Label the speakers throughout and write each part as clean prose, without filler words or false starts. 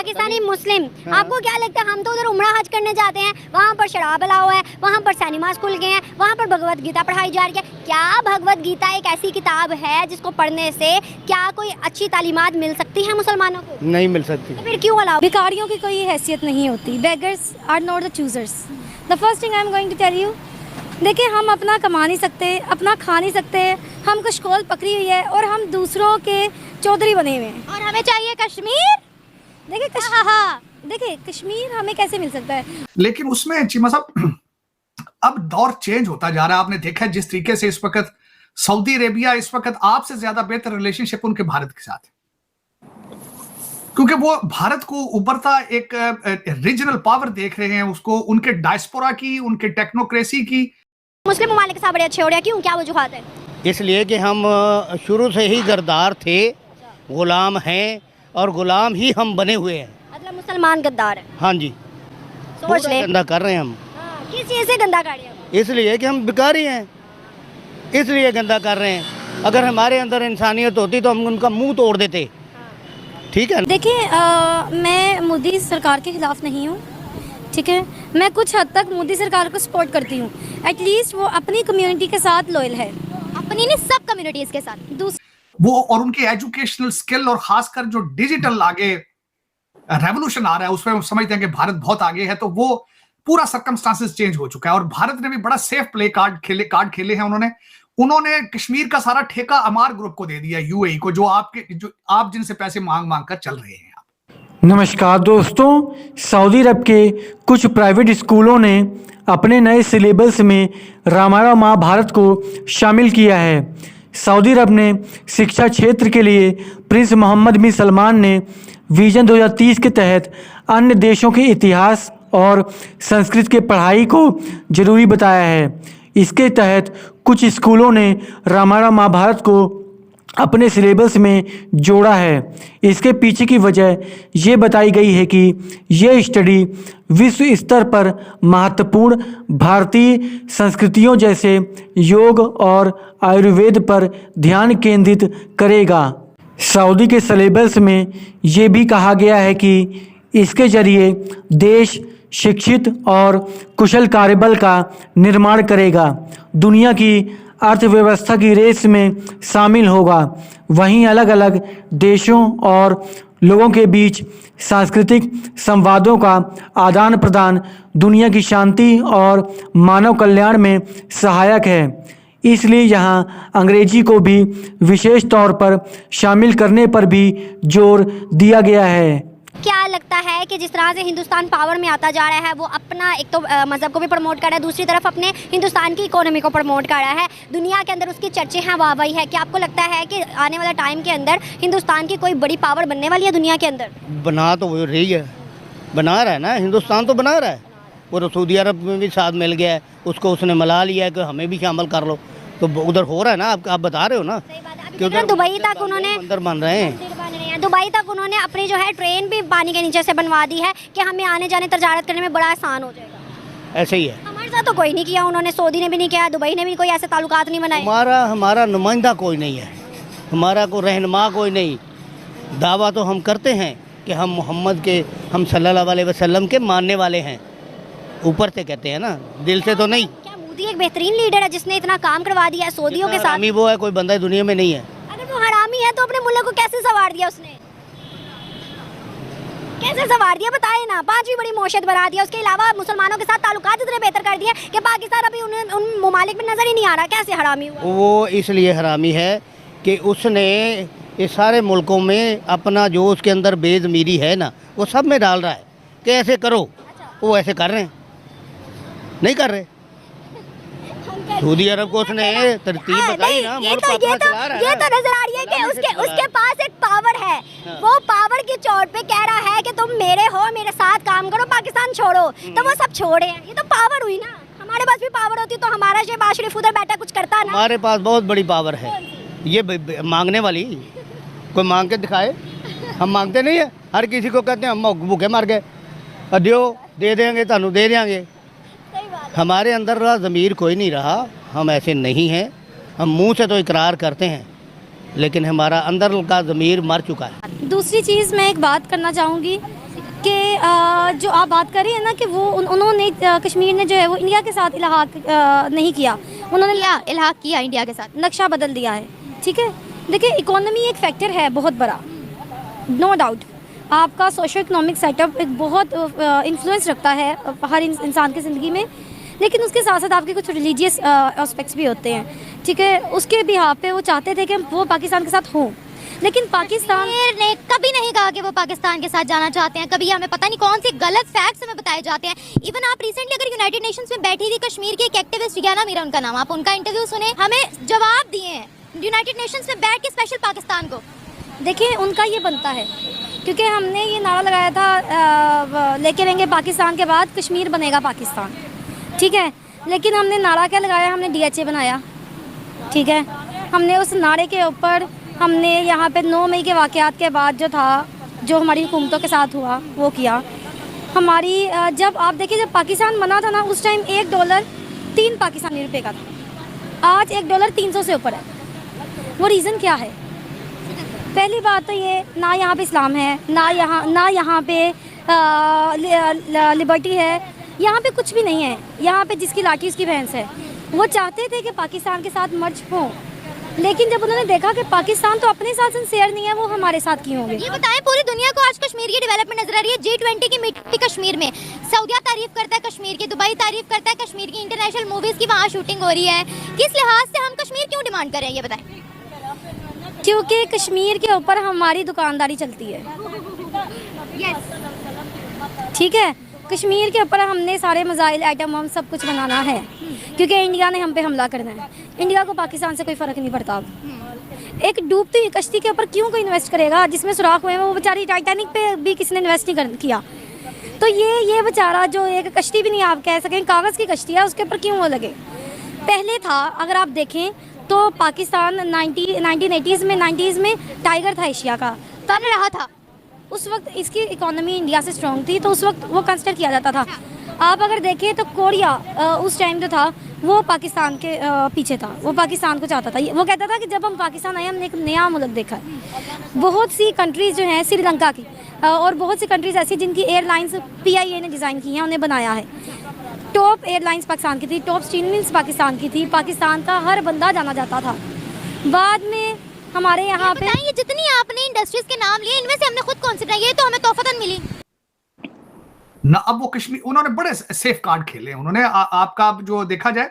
Speaker 1: पाकिस्तानी मुस्लिम, आपको क्या लगता है? हम तो उधर उम्रा हज करने जाते हैं, वहाँ पर शराब अलाउ है, वहाँ पर सिनेमास खुल गए हैं, वहाँ पर भगवत गीता पढ़ाई जा रही है। क्या भगवत गीता एक ऐसी किताब है जिसको पढ़ने से क्या कोई अच्छी तालीमात मिल सकती है मुसलमानों को?
Speaker 2: नहीं मिल सकती।
Speaker 1: तो फिर क्यों अलाउ?
Speaker 3: भिखारियों की कोई हैसियत नहीं होती। Beggars are not the choosers. The first thing I am going to tell you, देखिए हम अपना कमा नहीं सकते, अपना खा नहीं सकते, हमको शकोल पकड़ी हुई है और हम दूसरों के चौधरी बने हुए हैं।
Speaker 1: और हमें चाहिए कश्मीर।
Speaker 3: देखिए कश्मीर हमें कैसे मिल सकता है?
Speaker 4: लेकिन उसमें चीमा साहब अब दौर चेंज होता जा रहा है। आपने देखा है जिस तरीके से इस वक्त सऊदी अरेबिया इस वक्त आपसे ज्यादा बेहतर रिलेशनशिप उनके भारत के साथ है, क्योंकि वो भारत को उभरता एक रीजनल पावर देख रहे हैं, उसको उनके डायस्पोरा की, उनके टेक्नोक्रेसी की।
Speaker 1: मुस्लिम ममालिक के साथ बड़े अच्छे हो रहे हैं, क्यों? क्या वजूहात है?
Speaker 2: इसलिए कि हम शुरू से ही गद्दार थे, गुलाम हैं और गुलाम ही हम बने हुए हैं।
Speaker 1: मतलब मुसलमान गद्दार है।
Speaker 2: हाँ जी,
Speaker 1: सोच ले।
Speaker 2: गंदा कर रहे हैं हम।
Speaker 1: किस चीज़ से गंदा कर रहे हैं?
Speaker 2: इसलिए कि हम भिखारी हैं, इसलिए गंदा कर रहे हैं। अगर हमारे अंदर इंसानियत होती तो हम उनका मुंह तोड़ देते। ठीक है।
Speaker 3: देखिए मैं मोदी सरकार के खिलाफ नहीं हूँ, ठीक है। मैं कुछ हद तक मोदी सरकार को सपोर्ट करती हूँ। एटलीस्ट वो अपनी कम्युनिटी के साथ लॉयल है,
Speaker 1: अपनी नहीं, सब कम्युनिटीज के साथ।
Speaker 4: वो और उनकी एजुकेशनल स्किल और खासकर जो डिजिटल आगे रेवोल्यूशन आ रहा है उसमें समझते हैं कि भारत बहुत आगे है। तो वो पूरा सर्कमस्टांसेस चेंज हो चुका है और भारत ने भी बड़ा सेफ प्ले कार्ड खेले हैं। उन्होंने कश्मीर का सारा ठेका अमार ग्रुप को दे दिया, यूएई को, जो आप जिनसे पैसे मांग कर चल रहे हैं।
Speaker 5: नमस्कार दोस्तों, सऊदी अरब के कुछ प्राइवेट स्कूलों ने अपने नए सिलेबस में रामायण महाभारत को शामिल किया है। सऊदी अरब ने शिक्षा क्षेत्र के लिए प्रिंस मोहम्मद बिन सलमान ने विजन 2030 के तहत अन्य देशों के इतिहास और संस्कृत के पढ़ाई को जरूरी बताया है। इसके तहत कुछ स्कूलों ने रामायण महाभारत को अपने सिलेबस में जोड़ा है। इसके पीछे की वजह ये बताई गई है कि यह स्टडी विश्व स्तर पर महत्वपूर्ण भारतीय संस्कृतियों जैसे योग और आयुर्वेद पर ध्यान केंद्रित करेगा। सऊदी के सिलेबस में ये भी कहा गया है कि इसके जरिए देश शिक्षित और कुशल कार्यबल का निर्माण करेगा, दुनिया की अर्थव्यवस्था की रेस में शामिल होगा। वहीं अलग अलग देशों और लोगों के बीच सांस्कृतिक संवादों का आदान प्रदान दुनिया की शांति और मानव कल्याण में सहायक है। इसलिए यहाँ अंग्रेजी को भी विशेष तौर पर शामिल करने पर भी जोर दिया गया है।
Speaker 1: क्या लगता है कि जिस तरह से हिंदुस्तान पावर में आता जा रहा है, वो अपना एक तो मज़हब को भी प्रमोट कर रहा है, दूसरी तरफ अपने हिंदुस्तान की इकोनॉमी को प्रमोट कर रहा है, दुनिया के अंदर उसकी चर्चे हैं, वाहवाही है। क्या आपको लगता है कि आने वाला टाइम के अंदर हिंदुस्तान की कोई बड़ी पावर बनने वाली है दुनिया के अंदर?
Speaker 2: बना तो वो रही है, बना रहा है ना, हिंदुस्तान तो बना रहा है। वो तो सऊदी अरब में भी साथ मिल गया है, उसको उसने मला लिया है कि हमें भी शामिल कर लो। तो उधर हो रहा है ना, आप बता रहे हो ना कि उधर
Speaker 1: दुबई तक उन्होंने
Speaker 2: अंदर बन रहे हैं।
Speaker 1: दुबई तक उन्होंने अपनी जो है ट्रेन भी पानी के नीचे से बनवा दी है कि हमें आने जाने तजारत करने में बड़ा आसान हो जाएगा।
Speaker 2: ऐसे ही है।
Speaker 1: हमारे साथ तो कोई नहीं किया उन्होंने, सऊदी ने भी नहीं किया, दुबई ने भी कोई ऐसे ताल्लुकात नहीं बनाए।
Speaker 2: हमारा नुमाइंदा कोई नहीं है, हमारा कोई रहनुमा कोई नहीं। दावा तो हम करते हैं कि हम मोहम्मद के, हम सल्लल्लाहु अलैहि वसल्लम के मानने वाले हैं, ऊपर से कहते हैं ना, दिल से तो नहीं।
Speaker 1: क्या मोदी एक बेहतरीन लीडर है जिसने इतना काम करवा दिया है सऊदियों के साथ?
Speaker 2: वो है, कोई बंदा दुनिया में नहीं है।
Speaker 1: अगर वो हरामी है तो अपने मुल्क को कैसे संवार दिया उसने? कैसे संवार दिया बताए ना? 5वीं बड़ी मौशत बना दिया, उसके अलावा मुसलमानों के साथ ताल्लुकात इतने बेहतर कर दिए कि पाकिस्तान अभी उन ममालिक में नजर ही नहीं आ रहा। कैसे हरामी हुआ? वो
Speaker 2: इसलिए हरामी है कि उसने इस सारे मुल्कों में अपना जो उसके अंदर बेज़मीरी है ना, वो सब में डाल रहा है कि ऐसे करो। वो ऐसे कर रहे हैं? नहीं कर रहे। सऊदी अरब को उसने तरतीब बताई ना,
Speaker 1: ये तो नजर आ रही है कि उसके पास एक पावर है। वो पावर की चोट पे कह रहा है कि तुम मेरे हो, मेरे साथ काम करो, पाकिस्तान छोड़ो। तो वो सब छोड़े हैं। ये तो पावर हुई ना। हमारे पास भी पावर होती तो हमारा शहबाज शरीफ उधर बैठा कुछ करता ना।
Speaker 2: हमारे पास बहुत बड़ी पावर है। ये मांगने वाली कोई मांग के दिखाए। हम मांगते नहीं है, हर किसी को कहते हैं हम भूखे मर गए, दियो दे देंगे, तानू दे देंगे। हमारे अंदर ज़मीर कोई नहीं रहा। हम ऐसे नहीं हैं। हम मुंह से तो इकरार करते हैं, लेकिन हमारा अंदर का ज़मीर मर चुका है।
Speaker 3: दूसरी चीज़ मैं एक बात करना चाहूँगी कि जो आप बात कर रही हैं ना कि वो उन्होंने कश्मीर ने जो है वो इंडिया के साथ इलाहाक नहीं किया, उन्होंने
Speaker 1: इल्हाक किया इंडिया के साथ।
Speaker 3: नक्शा बदल दिया है। ठीक है, देखिए इकोनॉमी एक फैक्टर है बहुत बड़ा, नो डाउट। आपका सोशो इकोनॉमिक सेटअप एक बहुत इन्फ्लुएंस रखता है हर इंसान की ज़िंदगी में, लेकिन उसके साथ साथ आपके कुछ रिलीजियस एस्पेक्ट्स भी होते हैं। ठीक है, उसके बिहाफ पे वो चाहते थे कि वो पाकिस्तान के साथ हों, लेकिन पाकिस्तान
Speaker 1: ने कभी नहीं कहा कि वो पाकिस्तान के साथ जाना चाहते हैं। कभी हमें पता नहीं कौन से गलत फैक्ट्स हमें बताए जाते हैं। इवन आप रिसेंटली अगर यूनाइटेड नेशंस में बैठी थी कश्मीर की एक एक्टिविस्ट रियाना मीरा उनका नाम, आप उनका इंटरव्यू सुने, हमें जवाब दिए हैं यूनाइटेड नेशंस में बैठ के स्पेशल पाकिस्तान को।
Speaker 3: देखिए उनका ये बनता है, क्योंकि हमने ये नारा लगाया था लेके रहेंगे पाकिस्तान के बाद कश्मीर बनेगा पाकिस्तान। ठीक है, लेकिन हमने नारा क्या लगाया, हमने DHA बनाया। ठीक है, हमने उस नारे के ऊपर हमने यहाँ पे 9 मई के वाक़यात के बाद जो था, जो हमारी हुकूमतों के साथ हुआ वो किया। हमारी जब आप देखिए जब पाकिस्तान बना था ना, उस टाइम $1 3 पाकिस्तानी रुपए का था, आज $1 300 से ऊपर है। वो रीज़न क्या है? पहली बात तो ये, ना यहाँ पे इस्लाम है, ना यहाँ पे लिबर्टी है, यहाँ पे कुछ भी नहीं है। यहाँ पे जिसकी लाठी उसकी भैंस है। वो चाहते थे कि पाकिस्तान के साथ मर्ज हों, लेकिन जब उन्होंने देखा कि पाकिस्तान तो अपने साथ सिंसियर नहीं है, वो हमारे साथ क्यों होंगे?
Speaker 1: ये बताएं, पूरी दुनिया को आज कश्मीर की डेवलपमेंट नजर आ रही है। G20 की मीटिंग कश्मीर में, सऊदिया तारीफ करता है कश्मीर की, दुबई तारीफ करता है कश्मीर की, इंटरनेशनल मूवीज की वहाँ शूटिंग हो रही है। किस लिहाज से हम कश्मीर क्यों डिमांड कर रहे हैं, ये बताएं।
Speaker 3: क्योंकि कश्मीर के ऊपर हमारी दुकानदारी चलती है। ठीक है, कश्मीर के ऊपर हमने सारे मिसाइल, एटम, हम सब कुछ बनाना है, क्योंकि इंडिया ने हम पे हमला करना है। इंडिया को पाकिस्तान से कोई फ़र्क नहीं पड़ता। एक डूबती हुई कश्ती के ऊपर क्यों कोई इन्वेस्ट करेगा? जिसमें सुराख हुए हैं, वो बेचारी टाइटैनिक पे भी किसी ने इन्वेस्ट नहीं किया। तो ये बेचारा जो एक कश्ती भी नहीं आप कह सकें, कागज़ की कश्ती है, उसके ऊपर क्यों वो लगे? पहले था, अगर आप देखें तो पाकिस्तान 1980s में टाइगर था एशिया का, तब रहा था। उस वक्त इसकी इकोनॉमी इंडिया से स्ट्रॉन्ग थी, तो उस वक्त वो कंसिडर किया जाता था। आप अगर देखें तो कोरिया उस टाइम जो था वो पाकिस्तान के पीछे था, वो पाकिस्तान को चाहता था। वो कहता था कि जब हम पाकिस्तान आए हमने एक नया मुल्क देखा है। बहुत सी कंट्रीज़ जो हैं श्रीलंका की और बहुत सी कंट्रीज़ ऐसी जिनकी एयरलाइंस PIA ने डिज़ाइन की हैं, उन्हें बनाया है। टॉप एयरलाइंस पाकिस्तान की थी, टॉप स्टील मिल्स पाकिस्तान की थी, पाकिस्तान का हर बंदा जाना जाता था। बाद में हमारे यहाँ पे
Speaker 1: ये जितनी आपने इंडस्ट्रीज के नाम लिए, इनमें से हमने खुद कौन सी बनाई? ये तो हमें तोहफतन मिली
Speaker 4: ना। अब वो कश्मीर, उन्होंने बड़े सेफ कार्ड खेले उन्होंने। आपका जो देखा जाए,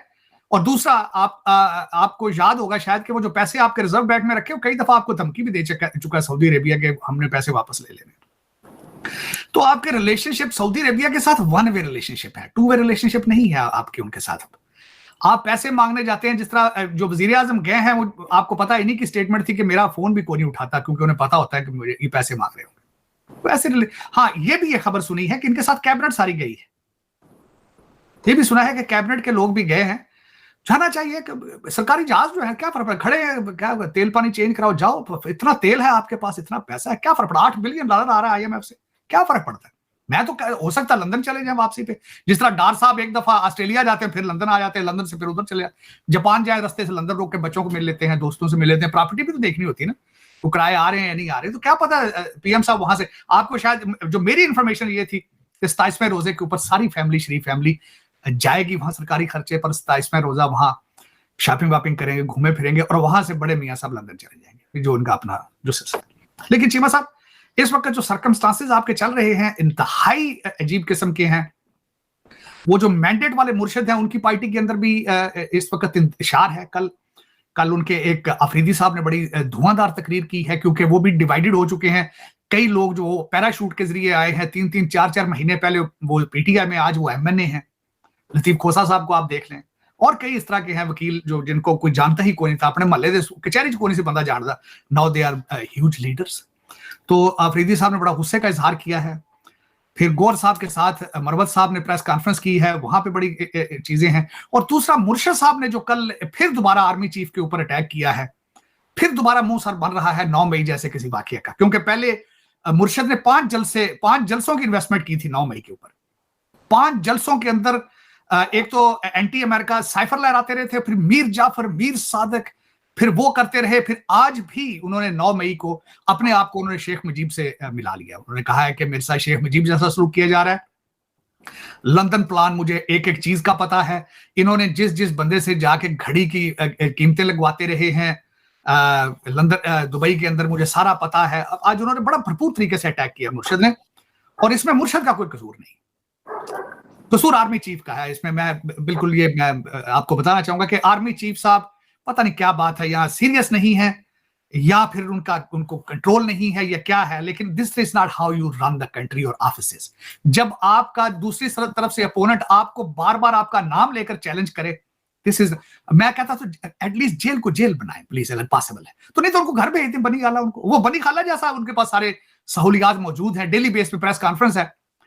Speaker 4: और दूसरा आपको याद होगा शायद कि वो जो पैसे आपके रिजर्व बैंक में रखे, कई दफा आपको धमकी भी दे चुका है सऊदी अरेबिया के, हमने पैसे वापस ले लेने। तो आपके रिलेशनशिप सऊदी अरेबिया के साथ 1 वे रिलेशनशिप है, 2 वे रिलेशनशिप नहीं है आपके उनके साथ। आप पैसे मांगने जाते हैं, जिस तरह जो वजीर आजम गए हैं, वो आपको पता इन्हीं की स्टेटमेंट थी कि मेरा फोन भी कोई नहीं उठाता, क्योंकि उन्हें पता होता है कि मुझे ये पैसे मांग रहे होंगे। वैसे हाँ, ये भी ये खबर सुनी है कि इनके साथ कैबिनेट सारी गई है। ये भी सुना है कि कैबिनेट के लोग भी गए हैं। जाना चाहिए कि सरकारी जहाज जो है, क्या फर्क पड़ा, खड़े हैं, क्या तेल पानी चेंज कराओ, जाओ, इतना तेल है आपके पास, इतना पैसा है, क्या फर्क पड़ा? $8 बिलियन आ रहा है IMF से, क्या फर्क पड़ता है? मैं तो हो सकता है लंदन चले जाए वापसी पे, जिस तरह डार साहब एक दफा ऑस्ट्रेलिया जाते हैं, फिर लंदन आ जाते हैं, लंदन से फिर उधर चले जाते, जापान जाए, रास्ते से लंदन रोक के बच्चों को मिल लेते हैं, दोस्तों से मिल लेते हैं। प्रॉपर्टी भी तो देखनी होती है ना, वो किराए आ रहे हैं या नहीं आ रहे, तो क्या पता PM साहब वहां से। आपको शायद जो मेरी इंफॉर्मेशन ये थी कि 27वें रोजे के ऊपर सारी फैमिली, शरीफ फैमिली जाएगी वहां सरकारी खर्चे पर, 27वें रोजा वहां शॉपिंग वापिंग करेंगे, घूमे फिरेंगे, और वहां से बड़े मियाँ साहब लंदन चले जाएंगे, जो उनका अपना जो सिलसिला। लेकिन चीमा साहब, इस वक्त जो सर्कमस्टांसेस आपके चल रहे हैं इंतहाई अजीब किस्म के हैं। वो जो मैंडेट वाले मुर्शिद हैं, उनकी पार्टी के अंदर भी इस वक्त इंतशार है। कल उनके एक अफरीदी साहब ने बड़ी धुआंधार तकरीर की है, क्योंकि वो भी डिवाइडेड हो चुके हैं। कई लोग जो पैराशूट के जरिए आए हैं 3-3, 4-4 महीने पहले, वो PTI में, आज वो MNA हैं। लतीफ खोसा साहब को आप देख लें, और कई इस तरह के हैं वकील जो जिनको कोई जानता ही कोई नहीं था, अपने महल्ले से कचहरी च कोई नहीं से बंदा जानता। Now they are huge leaders. तो अफरीदी साहब ने बड़ा गुस्से का इजहार किया है। फिर गौर साहब के साथ मरवत साहब ने प्रेस कॉन्फ्रेंस की है, वहां पे बड़ी चीजें हैं। और दूसरा मुर्शिद साहब ने जो कल फिर दोबारा आर्मी चीफ के ऊपर अटैक किया है, फिर दोबारा मुंह सर बन रहा है 9 मई जैसे किसी वाकये का, क्योंकि पहले मुर्शिद ने 5 जलसों की इन्वेस्टमेंट की थी 9 मई के ऊपर। 5 जलसों के अंदर एक तो एंटी अमेरिका साइफर लहराते रहे थे, फिर मीर जाफर, मीर सादक, फिर वो करते रहे, फिर आज भी उन्होंने 9 मई को अपने आप को उन्होंने शेख मुजीब से मिला लिया। उन्होंने कहा है कि मेरे साथ शेख मुजीब जैसा सलूक किया जा रहा है। लंदन प्लान, मुझे एक एक चीज का पता है। इन्होंने जिस जिस बंदे से जाके घड़ी की कीमतें लगवाते रहे हैं लंदन दुबई के अंदर, मुझे सारा पता है। आज उन्होंने बड़ा भरपूर तरीके से अटैक किया मुर्शद ने, और इसमें मुर्शद का कोई कसूर नहीं, कसूर आर्मी चीफ का है। इसमें मैं बिल्कुल ये मैं आपको बताना चाहूंगा कि आर्मी चीफ साहब पता नहीं क्या बात है, यहाँ सीरियस नहीं है या फिर उनको कंट्रोल नहीं है या क्या है, लेकिन this is not how you run the country और ऑफिसेस। जब आपका दूसरी तरफ से अपोनेंट आपको बार बार आपका नाम लेकर चैलेंज करे, दिस इज, मैं कहता तो एटलीस्ट जेल को जेल बनाए प्लीज, अगर पॉसिबल है तो। नहीं तो उनको घर भेज दें बनी खाला, उनको वो बनी खाला जैसा उनके पास सारे सहूलियात मौजूद हैं, डेली बेस पे प्रेस कॉन्फ्रेंस है।